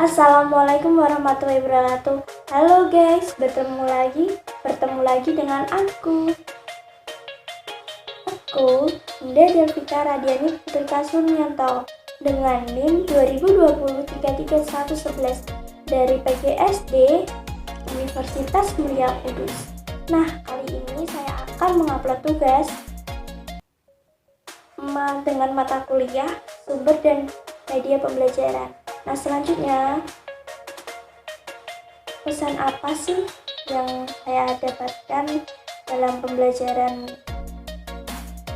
Assalamualaikum warahmatullahi wabarakatuh. Halo guys, bertemu lagi dengan aku. Bunda Delvita Radiani Putri Kasuryanto dengan NIM 2020-33111 dari PGSD Universitas Mulia Kudus. Nah, kali ini saya akan mengupload tugas dengan mata kuliah sumber dan media pembelajaran. Nah, selanjutnya pesan apa sih yang saya dapatkan dalam pembelajaran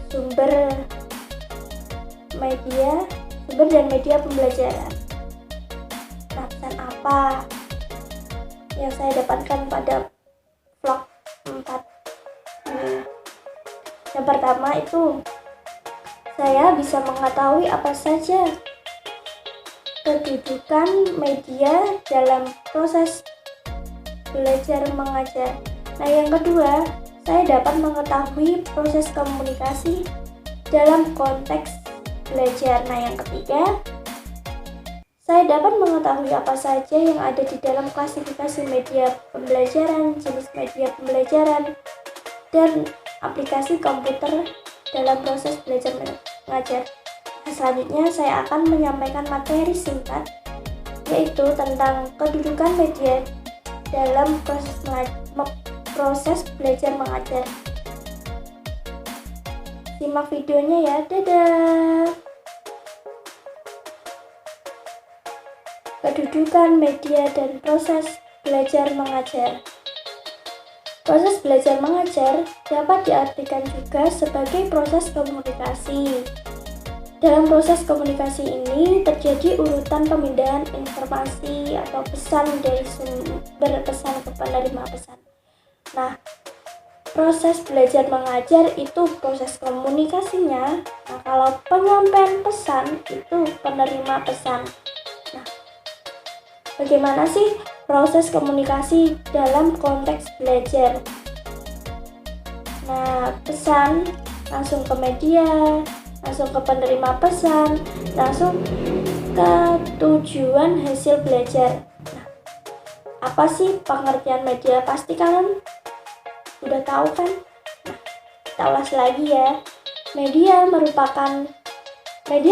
sumber dan media pembelajaran? Nah, pesan apa yang saya dapatkan pada vlog 4 ini? Yang pertama itu saya bisa mengetahui apa saja kedudukan media dalam proses belajar mengajar. Nah, yang kedua, saya dapat mengetahui proses komunikasi dalam konteks belajar. Nah, yang ketiga, saya dapat mengetahui apa saja yang ada di dalam klasifikasi media pembelajaran, jenis media pembelajaran, dan aplikasi komputer dalam proses belajar mengajar. Selanjutnya saya akan menyampaikan materi singkat, yaitu tentang kedudukan media dalam proses belajar mengajar. Simak videonya ya, dadah! Kedudukan media dan proses belajar mengajar. Proses belajar mengajar dapat diartikan juga sebagai proses komunikasi. Dalam proses komunikasi ini terjadi urutan pemindahan informasi atau pesan dari sumber pesan ke penerima pesan. Nah, proses belajar mengajar itu proses komunikasinya. Nah, kalau penyampaian pesan itu penerima pesan. Nah, bagaimana sih proses komunikasi dalam konteks belajar? Nah, pesan langsung ke media, langsung ke penerima pesan, langsung ke tujuan hasil belajar. Nah, apa sih pengertian media? Pasti kalian udah tahu kan? Nah, kita ulas lagi ya. Media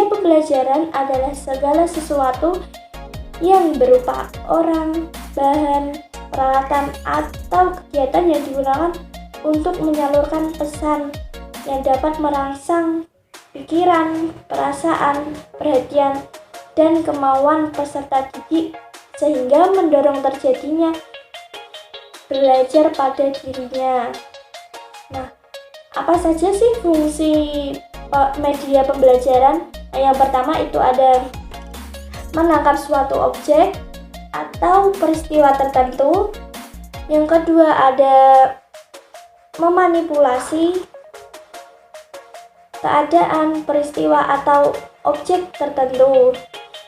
pembelajaran adalah segala sesuatu yang berupa orang, bahan, peralatan, atau kegiatan yang digunakan untuk menyalurkan pesan yang dapat merangsang pikiran, perasaan, perhatian, dan kemauan peserta didik sehingga mendorong terjadinya belajar pada dirinya. Nah, apa saja sih fungsi media pembelajaran? Nah, yang pertama itu ada menangkap suatu objek atau peristiwa tertentu. Yang kedua ada memanipulasi keadaan, peristiwa, atau objek tertentu.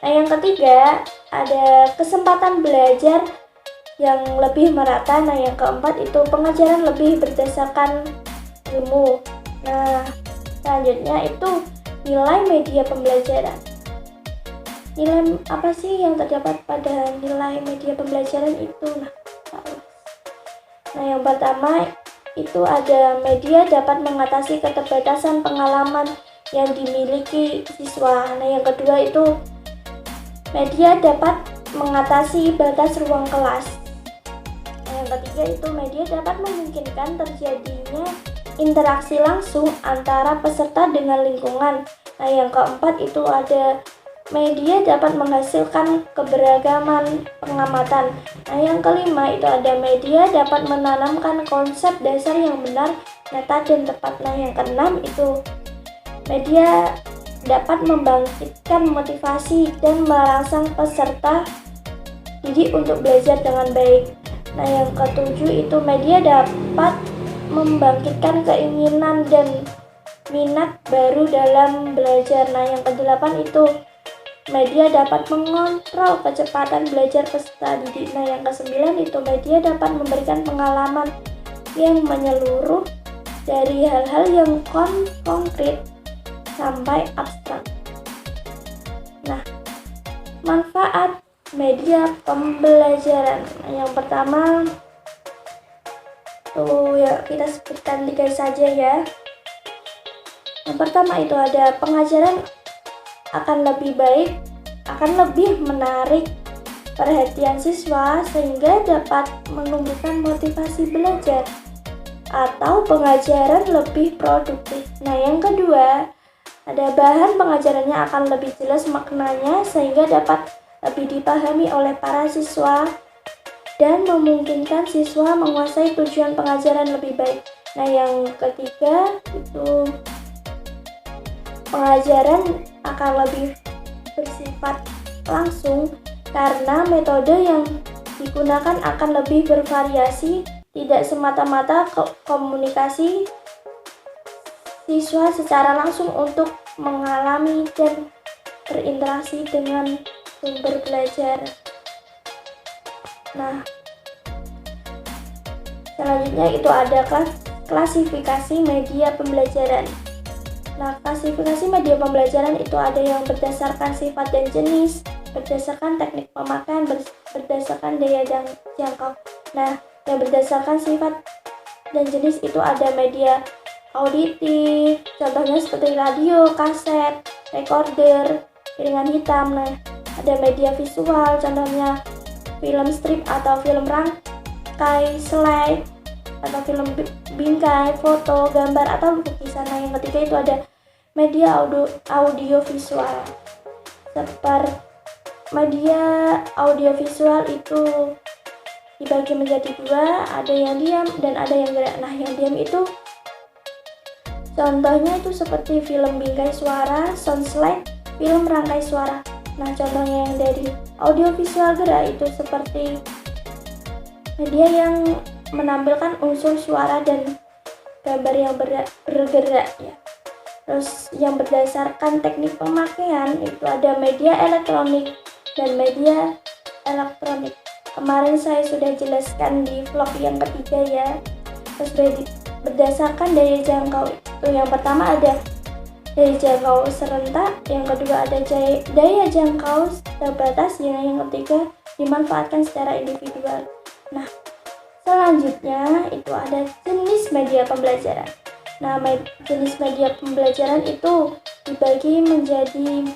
Nah, yang ketiga ada kesempatan belajar yang lebih merata. Nah, yang keempat itu pengajaran lebih berdasarkan ilmu. Nah, selanjutnya itu nilai media pembelajaran. Nilai apa sih yang terdapat pada nilai media pembelajaran itu? Nah, yang pertama itu ada media dapat mengatasi keterbatasan pengalaman yang dimiliki siswa. Nah, yang kedua itu media dapat mengatasi batas ruang kelas. Nah, yang ketiga itu media dapat memungkinkan terjadinya interaksi langsung antara peserta dengan lingkungan. Nah, yang keempat itu ada media dapat menghasilkan keberagaman pengamatan. Nah, yang kelima itu ada media dapat menanamkan konsep dasar yang benar, nyata, dan tepat. Nah, yang keenam itu media dapat membangkitkan motivasi dan merangsang peserta didik untuk belajar dengan baik. Nah, yang ketujuh itu media dapat membangkitkan keinginan dan minat baru dalam belajar. Nah, yang kedelapan itu media dapat mengontrol kecepatan belajar peserta didik. Nah, yang kesembilan itu media dapat memberikan pengalaman yang menyeluruh dari hal-hal yang konkret sampai abstrak. Nah, manfaat media pembelajaran. Yang pertama tuh ya kita sebutkan 3 saja ya. Yang pertama itu ada pengajaran akan lebih baik, akan lebih menarik perhatian siswa sehingga dapat menumbuhkan motivasi belajar, atau pengajaran lebih produktif. Nah, yang kedua, ada bahan pengajarannya akan lebih jelas maknanya sehingga dapat lebih dipahami oleh para siswa dan memungkinkan siswa menguasai tujuan pengajaran lebih baik. Nah, yang ketiga itu pengajaran akan lebih bersifat langsung karena metode yang digunakan akan lebih bervariasi, tidak semata-mata komunikasi siswa secara langsung untuk mengalami dan berinteraksi dengan sumber belajar. Nah, selanjutnya itu ada klasifikasi media pembelajaran. Nah, klasifikasi media pembelajaran itu ada yang berdasarkan sifat dan jenis, berdasarkan teknik pemakaian, berdasarkan daya jangkau. Nah, yang berdasarkan sifat dan jenis itu ada media auditif, contohnya seperti radio, kaset, recorder, piringan hitam. Nah, ada media visual, contohnya film strip atau film rangkai, slide, atau film bingkai, foto, gambar, atau lukisan. Nah, yang ketiga itu ada media audio visual. Seperti media audiovisual itu dibagi menjadi 2, ada yang diam dan ada yang gerak. Nah, yang diam itu contohnya itu seperti film bingkai suara, sound slide, film rangkai suara. Nah, contohnya yang dari audiovisual gerak itu seperti media yang menampilkan unsur suara dan gambar yang bergerak ya. Terus yang berdasarkan teknik pemakaian itu ada media elektronik dan media elektronik. Kemarin saya sudah jelaskan di vlog yang ketiga ya. Terus berdasarkan daya jangkau itu yang pertama ada daya jangkau serentak, yang kedua ada daya jangkau terbatas, yang ketiga dimanfaatkan secara individual. Nah, selanjutnya itu ada jenis media pembelajaran. Nah, jenis media pembelajaran itu dibagi menjadi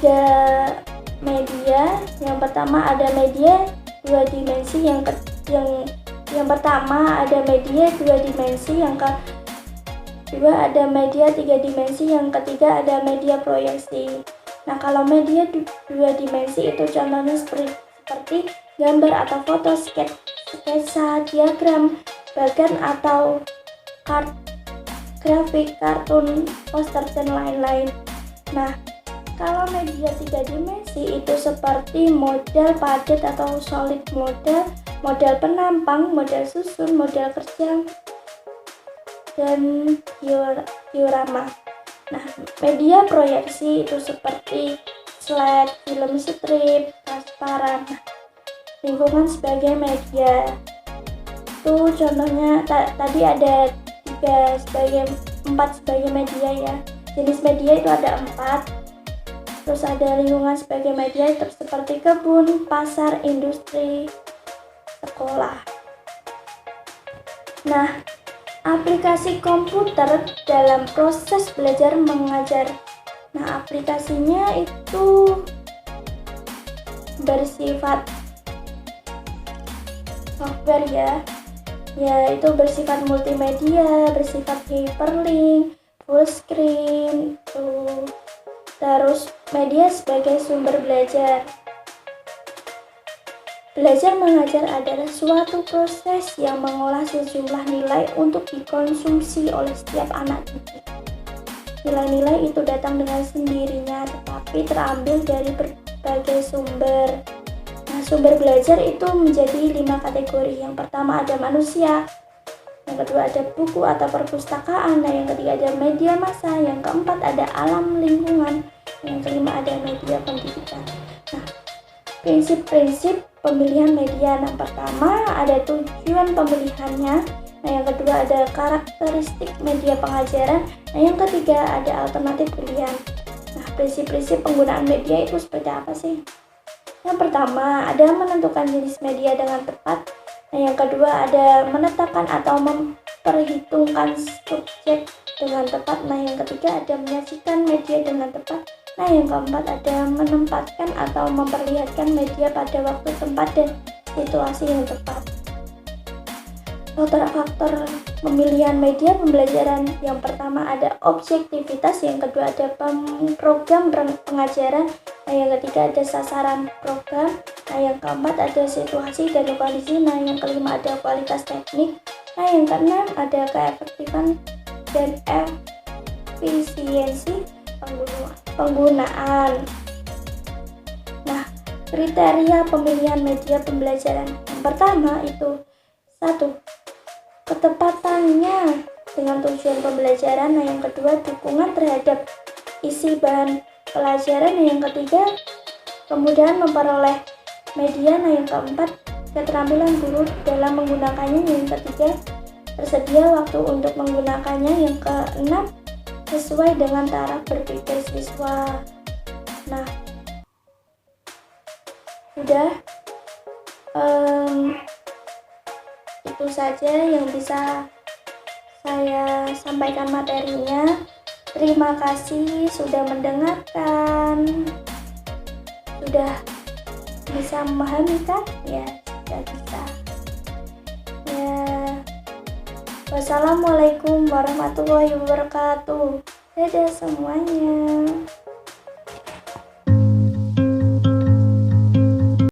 3 media. Yang pertama ada media 2 dimensi, yang pertama ada media 2 dimensi, yang kedua ada media 3 dimensi, yang ketiga ada media proyeksi. Nah, kalau media 2 dimensi itu contohnya seperti gambar atau foto, sketsa, diagram, bagan atau grafik, kartun, poster, dan lain-lain. Nah, kalau media 3 dimensi itu seperti model padat atau solid model, model penampang, model susun, model kerja, dan diorama. Nah, media proyeksi itu seperti slide, film strip, transparan. Lingkungan sebagai media itu contohnya tadi ada 4 sebagai media ya. Jenis media itu ada 4. Terus ada lingkungan sebagai media itu seperti kebun, pasar, industri, sekolah. Nah, aplikasi komputer dalam proses belajar mengajar. Nah, aplikasinya itu bersifat software ya, itu bersifat multimedia, bersifat hyperlink, full screen, terus media sebagai sumber belajar. Belajar mengajar adalah suatu proses yang mengolah sejumlah nilai untuk dikonsumsi oleh setiap anak didik. Nilai-nilai itu datang dengan sendirinya, tetapi terambil dari berbagai sumber. Nah, sumber belajar itu menjadi 5 kategori. Yang pertama ada manusia, yang kedua ada buku atau perpustakaan, nah yang ketiga ada media massa, yang keempat ada alam lingkungan, yang kelima ada media pendidikan. Nah, prinsip-prinsip pemilihan media. Nah, pertama ada tujuan pemilihannya, nah yang kedua ada karakteristik media pengajaran, nah yang ketiga ada alternatif pilihan. Nah, prinsip-prinsip penggunaan media itu seperti apa sih? Yang pertama, ada menentukan jenis media dengan tepat. Nah, yang kedua, ada menetapkan atau memperhitungkan subjek dengan tepat. Nah, yang ketiga, ada menyajikan media dengan tepat. Nah, yang keempat, ada menempatkan atau memperlihatkan media pada waktu, tempat, dan situasi yang tepat. Faktor-faktor pemilihan media pembelajaran: yang pertama ada objektivitas, yang kedua ada program pengajaran, nah yang ketiga ada sasaran program, nah yang keempat ada situasi dan kondisi, nah yang kelima ada kualitas teknik, nah yang keenam ada keefektifan dan efisiensi penggunaan. Nah, kriteria pemilihan media pembelajaran: yang pertama itu 1. Ketepatannya dengan tujuan pembelajaran. Nah, yang kedua dukungan terhadap isi bahan pelajaran. Nah, yang ketiga kemudahan memperoleh media. Nah, yang keempat keterampilan guru dalam menggunakannya. Yang ketiga tersedia waktu untuk menggunakannya. Yang keenam sesuai dengan taraf berpikir siswa. Nah, udah itu saja yang bisa saya sampaikan materinya. Terima kasih sudah mendengarkan. Sudah bisa memahami kan? Ya, sudah bisa. Ya. Wassalamualaikum warahmatullahi wabarakatuh. Dadah semuanya.